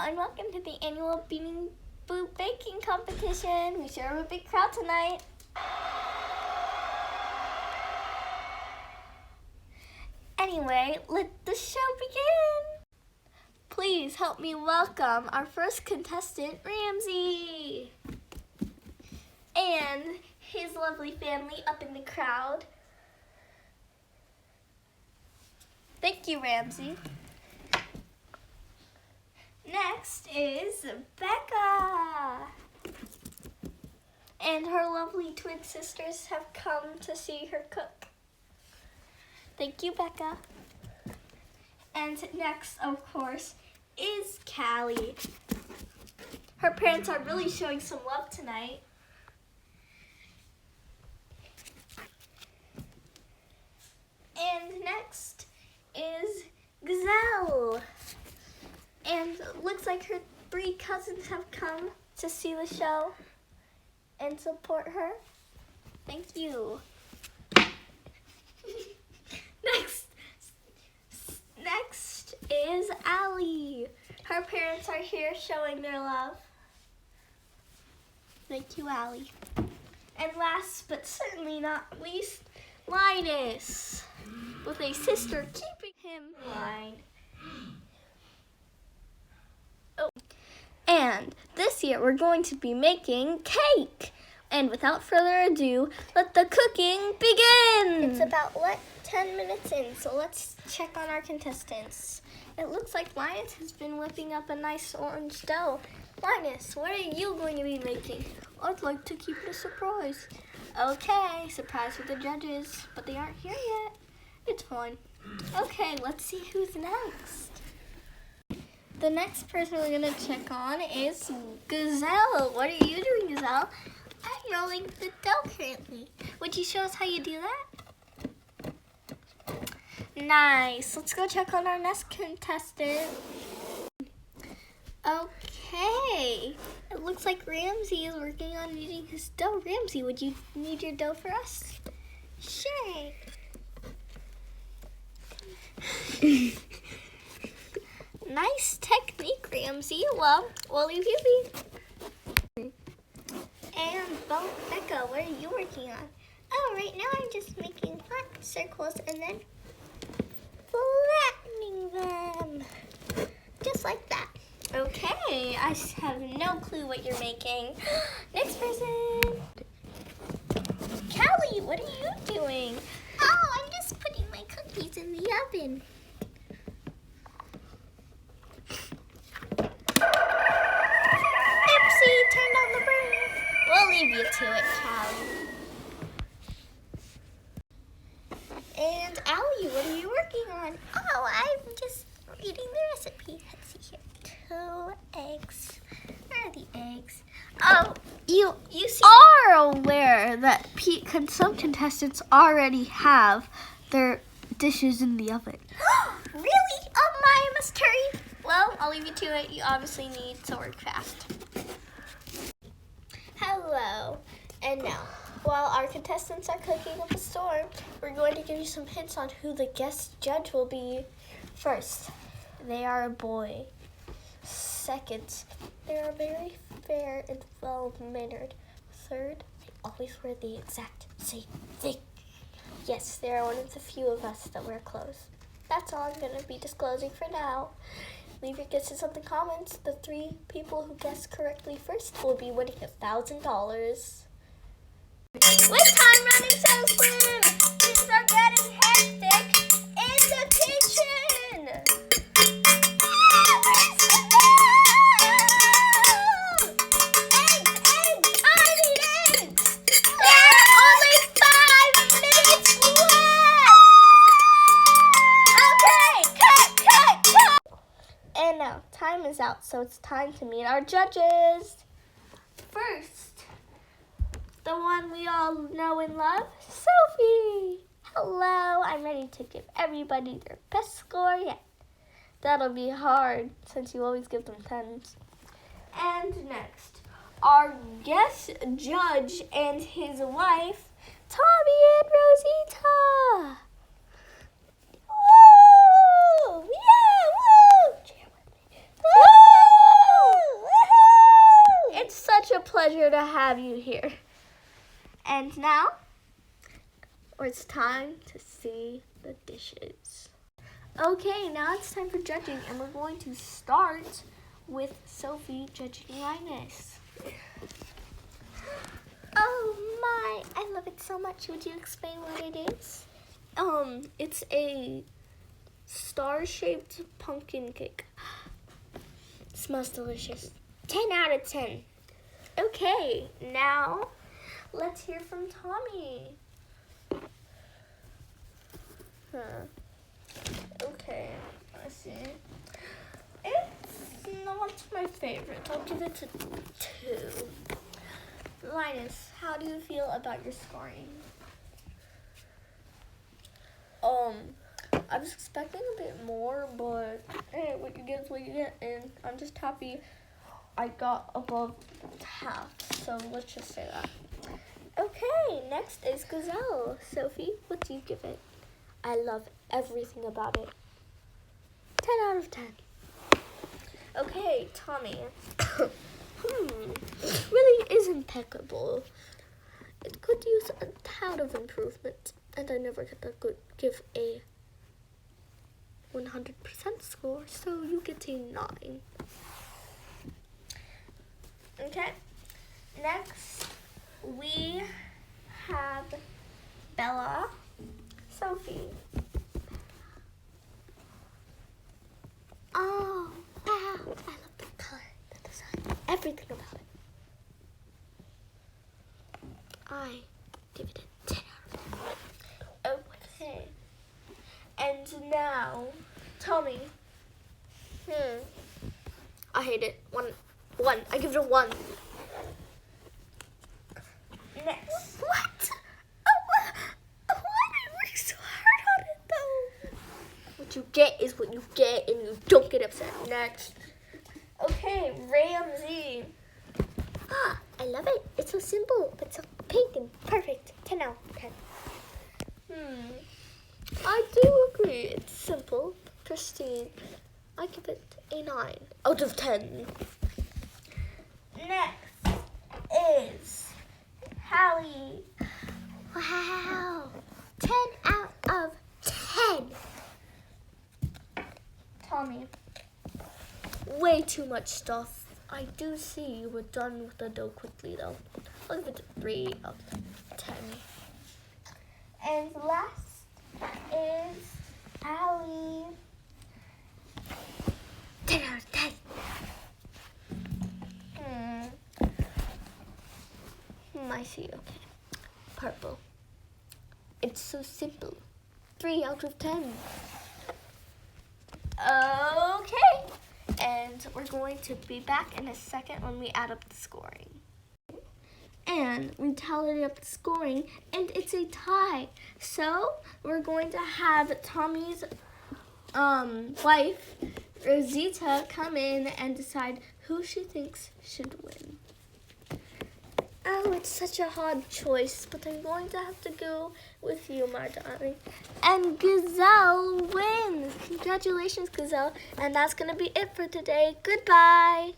and welcome to the annual Beanie Boo baking competition. We sure have a big crowd tonight. Anyway, let the show begin. Please help me welcome our first contestant, Ramsey, and his lovely family up in the crowd. Thank you, Ramsey. Next is Becca. And her lovely twin sisters have come to see her cook. Thank you, Becca. And next, of course, is Callie. Her parents are really showing some love tonight. And next is Gazelle. And looks like her 3 cousins have come to see the show and support her. Thank you. Next is Allie. Her parents are here showing their love. Thank you, Allie. And last but certainly not least, Linus, with a sister keeping him in line. Oh. And this year we're going to be making cake. And without further ado, let the cooking begin. It's about 10 minutes in, so let's check on our contestants. It looks like Linus has been whipping up a nice orange dough. Linus, what are you going to be making? I'd like to keep it a surprise. Okay, surprise for the judges, but they aren't here yet. It's fine. Okay, let's see who's next. The next person we're going to check on is Gazelle. What are you doing, Gazelle? I'm rolling the dough currently. Would you show us how you do that? Nice. Let's go check on our next contestant. Okay. It looks like Ramsey is working on kneading his dough. Ramsey, would you knead your dough for us? Sure. Nice technique, Ramsey. Well, we'll leave you be. And Becca, what are you working on? Oh, right now I'm just making flat circles and then flattening them. Just like that. Okay, I have no clue what you're making. Next person. Callie, what are you doing? Oh, I'm just putting my cookies in the oven. Oopsie, turned on the burner. We'll leave you to it, Callie. And Allie, what are you working on? Oh, I'm just reading the recipe. Let's see here. 2 eggs. Where are the eggs? Oh, you are aware that some contestants already have their dishes in the oven. Really? Oh my, I must hurry. Well, I'll leave you to it. You obviously need to work fast. Hello. And now, while our contestants are cooking up a storm, we're going to give you some hints on who the guest judge will be. First, they are a boy. Second, they are very fair and well-mannered. Third, they always wear the exact same thing. Yes, they are one of the few of us that wear clothes. That's all I'm going to be disclosing for now. Leave your guesses in the comments. The 3 people who guess correctly first will be winning $1,000. With time running so slim, things are getting hectic in the kitchen. Where's the milk? Eggs, I need eggs. There are only 5 minutes left. Okay, cut. And now, time is out, so it's time to meet our judges. First, the one we all know and love, Sophie. Hello, I'm ready to give everybody their best score yet. That'll be hard, since you always give them 10s. And next, our guest judge and his wife, Tommy and Rosita. Woo! Yeah, woo! Cheer with me. Woo! pleasure to have you here. And now, it's time to see the dishes. Okay, now it's time for judging, and we're going to start with Sophie judging Linus. Oh my, I love it so much. Would you explain what it is? It's a star-shaped pumpkin cake. It smells delicious. 10 out of 10. Okay, now let's hear from Tommy. Okay, I see. It's not my favorite. I'll give it a 2. Linus, how do you feel about your scoring? I was expecting a bit more, but hey, what you get is what you get, and I'm just happy I got above half, so let's just say that. Okay, next is Gazelle. Sophie, what do you give it? I love everything about it. 10 out of 10. Okay, Tommy. It really is impeccable. It could use a tad of improvement, and I never get that good. Give a 100% score, so you get a 9. Okay, next we have Bella. Sophie. Oh, wow. I love the color, the design, everything about it. I give it a 10 out of 10. Okay. And now, Tommy. I hate it. 1. I give it a 1. Next. What? Why did I work so hard on it, though? What you get is what you get, and you don't get upset. Next. Okay, Ramsey. I love it. It's so simple, but so pink and perfect. 10 out of 10. I do agree. It's simple, pristine. I give it a 9 out of 10. Next is Hallie. Wow. 10 out of 10. Tommy. Way too much stuff. I do see you were done with the dough quickly, though. I'll give it a 3 out of 10. And last is Allie. 10 out of 10. I see, okay. Purple. It's so simple. 3 out of 10. Okay. And we're going to be back in a second when we add up the scoring. And we tallied up the scoring, and it's a tie. So we're going to have Tommy's wife, Rosita, come in and decide who she thinks should win. Oh, it's such a hard choice, but I'm going to have to go with you, my darling. And Gazelle wins. Congratulations, Gazelle. And that's going to be it for today. Goodbye.